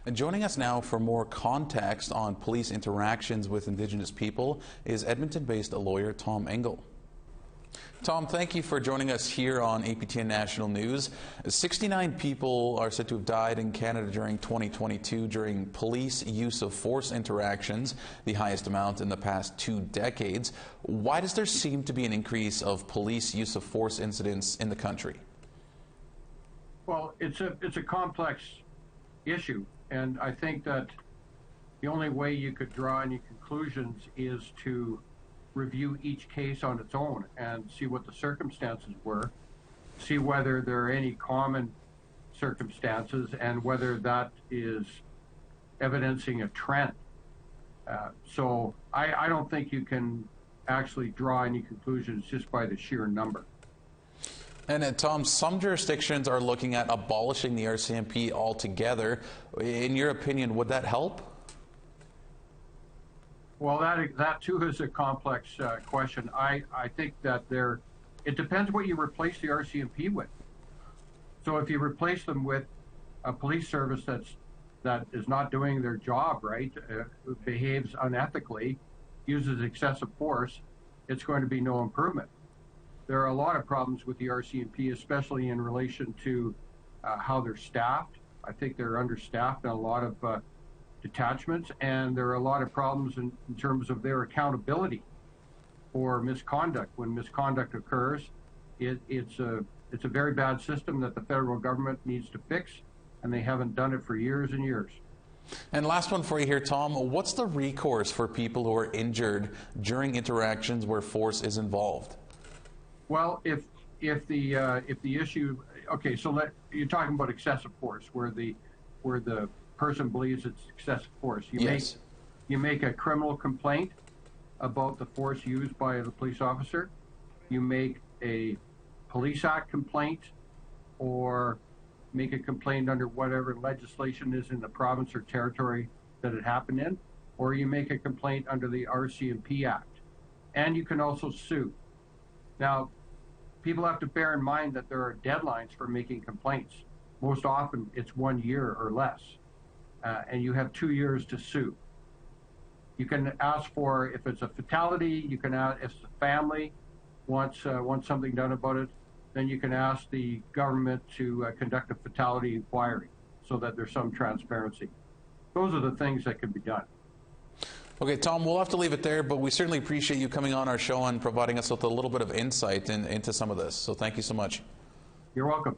And joining us now for more context on police interactions with Indigenous people is Edmonton-based lawyer Tom Engel. Tom, thank you for joining us here on APTN National News. 69 people are said to have died in Canada during 2022 during police use of force interactions, the highest amount in the past 2 decades. Why does there seem to be an increase of police use of force incidents in the country? Well, it's a complex issue, and I think that the only way you could draw any conclusions is to review each case on its own and see what the circumstances were, see whether there are any common circumstances and whether that is evidencing a trend. So I don't think you can actually draw any conclusions just by the sheer number. And Tom, some jurisdictions are looking at abolishing the RCMP altogether. In your opinion, would that help? Well, that too is a complex question. I think that it depends what you replace the RCMP with. So if you replace them with a police service that is not doing their job right, behaves unethically, uses excessive force, it's going to be no improvement. There are a lot of problems with the RCMP, especially in relation to how they're staffed. I think they're understaffed in a lot of detachments, and there are a lot of problems in terms of their accountability for misconduct. When misconduct occurs, it's a very bad system that the federal government needs to fix, and they haven't done it for years and years. And last one for you here, Tom. What's the recourse for people who are injured during interactions where force is involved? Well, if the issue, okay, so you're talking about excessive force, where the person believes it's excessive force. You make a criminal complaint about the force used by the police officer. You make a police act complaint, or make a complaint under whatever legislation is in the province or territory that it happened in, or you make a complaint under the RCMP Act. And you can also sue. Now, people have to bear in mind that there are deadlines for making complaints. Most often it's 1 year or less. And you have 2 years to sue. You can ask for, if it's a fatality, you can ask, if the family wants something done about it, then you can ask the government to conduct a fatality inquiry so that there's some transparency. Those are the things that can be done. Okay, Tom, we'll have to leave it there, but we certainly appreciate you coming on our show and providing us with a little bit of insight into some of this. So thank you so much. You're welcome.